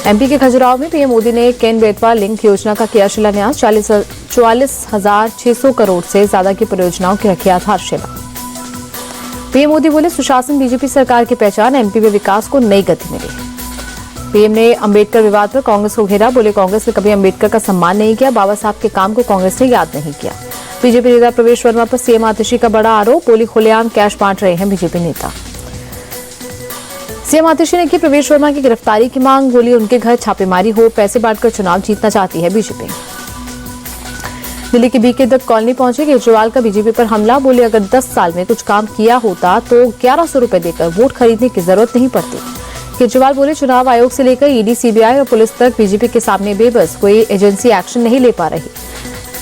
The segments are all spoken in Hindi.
एमपी के खजुराहो में पीएम मोदी ने केन बेतवा लिंक योजना का किया शिलान्यास। 44,600 करोड़ से ज्यादा की परियोजनाओं की रखी आधारशिला। पीएम मोदी बोले, सुशासन बीजेपी सरकार की पहचान, एमपी में विकास को नई गति मिली। पीएम ने अंबेडकर विवाद पर कांग्रेस को घेरा। बोले, कांग्रेस ने कभी अंबेडकर का सम्मान नहीं किया, बाबा साहब के काम को कांग्रेस ने याद नहीं किया। बीजेपी नेता प्रवेश वर्मा पर सीएम आतिशी का बड़ा आरोप। बोली, खुलेआम कैश बांट रहे हैं बीजेपी नेता। सीएम आतिशी ने की प्रवेश वर्मा की गिरफ्तारी की मांग। बोली, उनके घर छापेमारी हो, पैसे बांटकर चुनाव जीतना चाहती है बीजेपी। दिल्ली के बीके दत्त कॉलोनी पहुंचे केजरीवाल का बीजेपी पर हमला। बोले, अगर 10 साल में कुछ काम किया होता तो 1100 रुपए देकर वोट खरीदने की जरूरत नहीं पड़ती। केजरीवाल बोले, चुनाव आयोग से लेकर ईडी, सीबीआई और पुलिस तक बीजेपी के सामने बेबस, कोई एजेंसी एक्शन नहीं ले पा रही।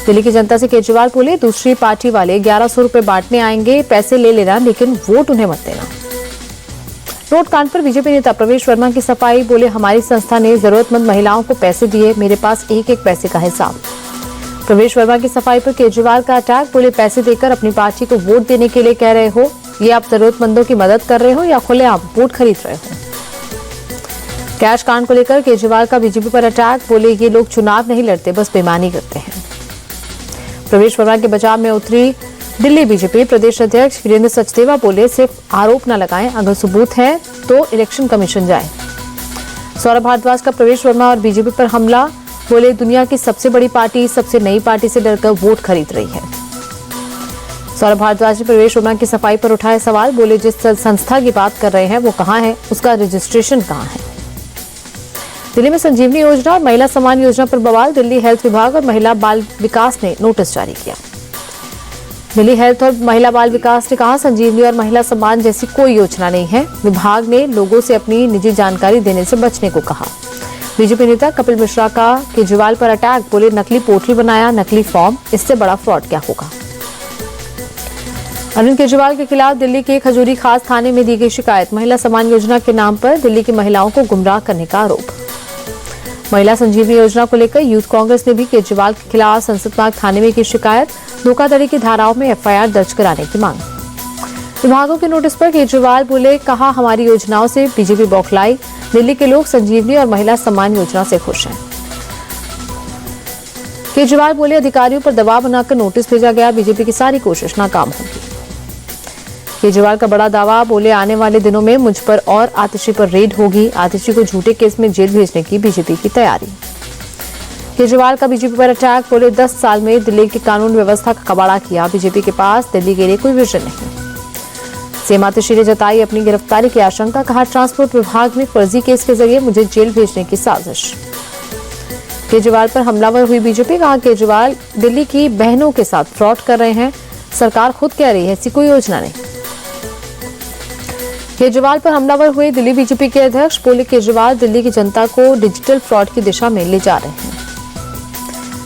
दिल्ली की जनता से केजरीवाल बोले, दूसरी पार्टी वाले 1100 रुपए बांटने आएंगे, पैसे ले लेना, लेकिन वोट उन्हें मत देना। नोट कांड पर बीजेपी नेता प्रवेश वर्मा की सफाई। बोले, हमारी संस्था ने जरूरतमंद महिलाओं को पैसे दिए, मेरे पास एक पैसे का हिसाब। प्रवेश वर्मा की सफाई पर केजरीवाल का अटैक। बोले, पैसे देकर अपनी पार्टी को वोट देने के लिए कह रहे हो, ये आप जरूरतमंदों की मदद कर रहे हो या खुलेआम वोट खरीद रहे हो। कैश कांड को लेकर केजरीवाल का बीजेपी पर अटैक। बोले, ये लोग चुनाव नहीं लड़ते, बस बेईमानी करते हैं। प्रवेश वर्मा के बचाव में उतरी दिल्ली बीजेपी प्रदेश अध्यक्ष वीरेंद्र सचदेवा। बोले, सिर्फ आरोप न लगाएं, अगर सबूत है तो इलेक्शन कमीशन जाए। सौरभ भारद्वाज का प्रवेश वर्मा और बीजेपी पर हमला। बोले, दुनिया की सबसे बड़ी पार्टी सबसे नई पार्टी से डरकर वोट खरीद रही है। सौरभ भारद्वाज ने प्रवेश वर्मा की सफाई पर उठाए सवाल। बोले, जिस संस्था की बात कर रहे हैं वो कहाँ है, उसका रजिस्ट्रेशन कहाँ है। दिल्ली में संजीवनी योजना और महिला सम्मान योजना पर बवाल। दिल्ली हेल्थ विभाग और महिला बाल विकास ने नोटिस जारी किया। दिल्ली हेल्थ और महिला बाल विकास ने कहा, संजीवनी और महिला सम्मान जैसी कोई योजना नहीं है। विभाग ने लोगों से अपनी निजी जानकारी देने से बचने को कहा। बीजेपी नेता कपिल मिश्रा का केजरीवाल पर अटैक। बोले, नकली पोर्टल बनाया, नकली फॉर्म, इससे बड़ा फ्रॉड क्या होगा। अरविंद केजरीवाल के खिलाफ दिल्ली के खजूरी खास थाने में दी गई शिकायत। महिला सम्मान योजना के नाम पर दिल्ली की महिलाओं को गुमराह करने का आरोप। महिला संजीवनी योजना को लेकर यूथ कांग्रेस ने भी केजरीवाल के खिलाफ संसद मार्ग थाने में की शिकायत। धोखाधड़ी की धाराओं में एफआईआर दर्ज कराने की मांग। विभागों के नोटिस पर केजरीवाल बोले, कहा, हमारी योजनाओं से बीजेपी बौखलाई, दिल्ली के लोग संजीवनी और महिला सम्मान योजना से खुश हैं। केजरीवाल बोले, अधिकारियों पर दबाव बनाकर नोटिस भेजा गया, बीजेपी की सारी कोशिश नाकाम होगी। केजरीवाल का बड़ा दावा। बोले, आने वाले दिनों में मुझ पर और आतिशी पर रेड होगी, आतिशी को झूठे केस में जेल भेजने की बीजेपी की तैयारी। केजरीवाल का बीजेपी पर अटैक। बोले, 10 साल में दिल्ली की कानून व्यवस्था का कबाड़ा किया, बीजेपी के पास दिल्ली के लिए कोई विजन नहीं। सीएम आतिशी ने जताई अपनी गिरफ्तारी की आशंका। कहा, ट्रांसपोर्ट विभाग में फर्जी केस के जरिए मुझे जेल भेजने की साजिश। केजरीवाल पर हमलावर हुई बीजेपी। कहा, केजरीवाल दिल्ली की बहनों के साथ फ्रॉड कर रहे हैं, सरकार खुद कह रही है ऐसी कोई योजना नहीं। केजरीवाल पर हमलावर हुए दिल्ली बीजेपी के अध्यक्ष। बोले, केजरीवाल दिल्ली की जनता को डिजिटल फ्रॉड की दिशा में ले जा रहे हैं।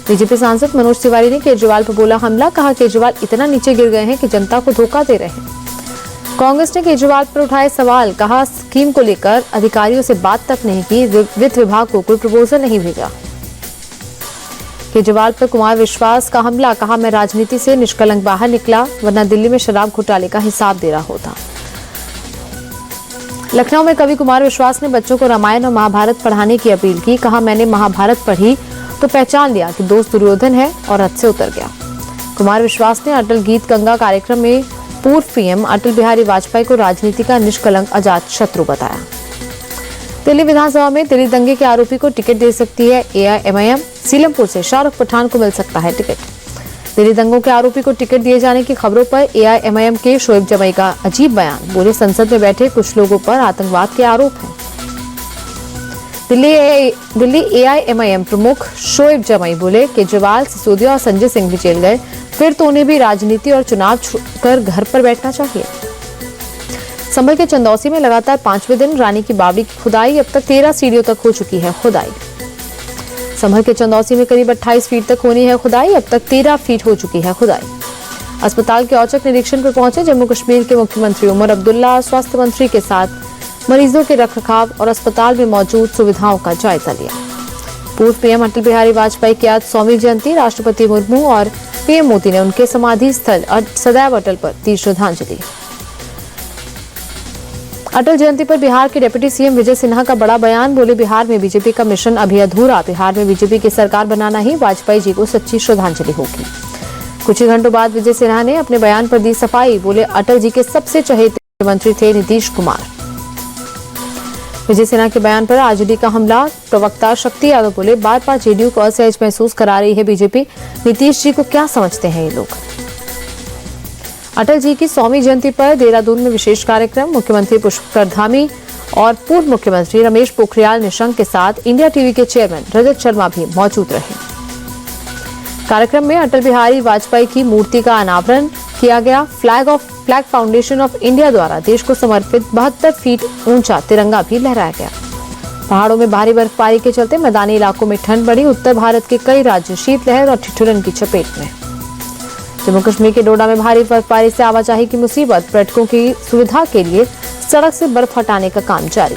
बीजेपी सांसद मनोज तिवारी ने केजरीवाल पर बोला हमला। कहा, केजरीवाल इतना नीचे गिर गए हैं कि जनता को धोखा दे रहे हैं। कांग्रेस ने केजरीवाल पर उठाए सवाल। कहा, स्कीम को लेकर अधिकारियों से बात तक नहीं की, वित्त विभाग को कोई प्रपोजल नहीं भेजा। केजरीवाल पर कुमार विश्वास का हमला। कहा, मैं राजनीति से निष्कलंक बाहर निकला, वरना दिल्ली में शराब घोटाले का हिसाब दे रहा होता। लखनऊ में कवि कुमार विश्वास ने बच्चों को रामायण और महाभारत पढ़ाने की अपील की। कहा, मैंने महाभारत पढ़ी तो पहचान लिया कि दोस्त दुर्योधन है और रथ से उतर गया। कुमार विश्वास ने अटल गीत गंगा कार्यक्रम में पूर्व पीएम अटल बिहारी वाजपेयी को राजनीति का निष्कलंक अजात शत्रु बताया। दिल्ली विधानसभा में दिल्ली दंगे के आरोपी को टिकट दे सकती है एआईएमआईएम। सीलमपुर से शाहरुख पठान को मिल सकता है टिकट। दिल्ली दंगों के आरोपी को टिकट दिए जाने की खबरों पर एआईएमआईएम के शोएब जमई का अजीब बयान। बोले, संसद में बैठे कुछ लोगों पर आतंकवाद के आरोप हैं। दिल्ली एआईएमआईएम प्रमुख शोएब जमई बोले, केजरीवाल, सिसोदिया और संजय सिंह भी जेल गए, फिर तो उन्हें भी राजनीति और चुनाव छोड़कर घर पर बैठना चाहिए। संभल के चंदौसी में लगातार 5वें दिन रानी की बावड़ी की खुदाई। अब तक 13 सीढ़ियों तक हो चुकी है खुदाई। संभल के चंदौसी में करीब 28 फीट तक होनी है खुदाई। अब तक 13 फीट हो चुकी है खुदाई। अस्पताल के औचक निरीक्षण पर पहुंचे जम्मू कश्मीर के मुख्यमंत्री उमर अब्दुल्ला स्वास्थ्य मंत्री के साथ मरीजों के रखरखाव और अस्पताल में मौजूद सुविधाओं का जायजा लिया। पूर्व पीएम अटल बिहारी वाजपेयी की आज 100वीं जयंती। राष्ट्रपति मुर्मू और पीएम मोदी ने उनके समाधि स्थल सदैव अटल पर दी श्रद्धांजलि। अटल जयंती पर बिहार के डिप्टी सीएम विजय सिन्हा का बड़ा बयान। बोले, बिहार में बीजेपी का मिशन अभी अधूरा। बिहार में बीजेपी की सरकार बनाना ही वाजपेयी जी को सच्ची श्रद्धांजलि होगी। कुछ ही घंटों बाद विजय सिन्हा ने अपने बयान पर दी सफाई। बोले, अटल जी के सबसे चहेते मुख्यमंत्री थे नीतीश कुमार। विजय सिन्हा के बयान पर आरजेडी का हमला। प्रवक्ता शक्ति यादव बोले, बार बार जेडीयू को असहज महसूस करा रही है बीजेपी। नीतीश जी को क्या समझते हैं ये लोग। अटल जी की 100वीं जयंती पर देहरादून में विशेष कार्यक्रम। मुख्यमंत्री पुष्कर धामी और पूर्व मुख्यमंत्री रमेश पोखरियाल निशंक के साथ इंडिया टीवी के चेयरमैन रजत शर्मा भी मौजूद रहे। कार्यक्रम में अटल बिहारी वाजपेयी की मूर्ति का अनावरण किया गया। फ्लैग फाउंडेशन ऑफ इंडिया द्वारा देश को समर्पित 72 फीट ऊंचा तिरंगा भी लहराया गया। पहाड़ों में भारी बर्फबारी के चलते मैदानी इलाकों में ठंड बढ़ी। उत्तर भारत के कई राज्य शीतलहर और ठिठुरन की चपेट में। जम्मू कश्मीर के डोडा में भारी बर्फबारी से आवाजाही की मुसीबत। पर्यटकों की सुविधा के लिए सड़क से बर्फ हटाने का काम जारी।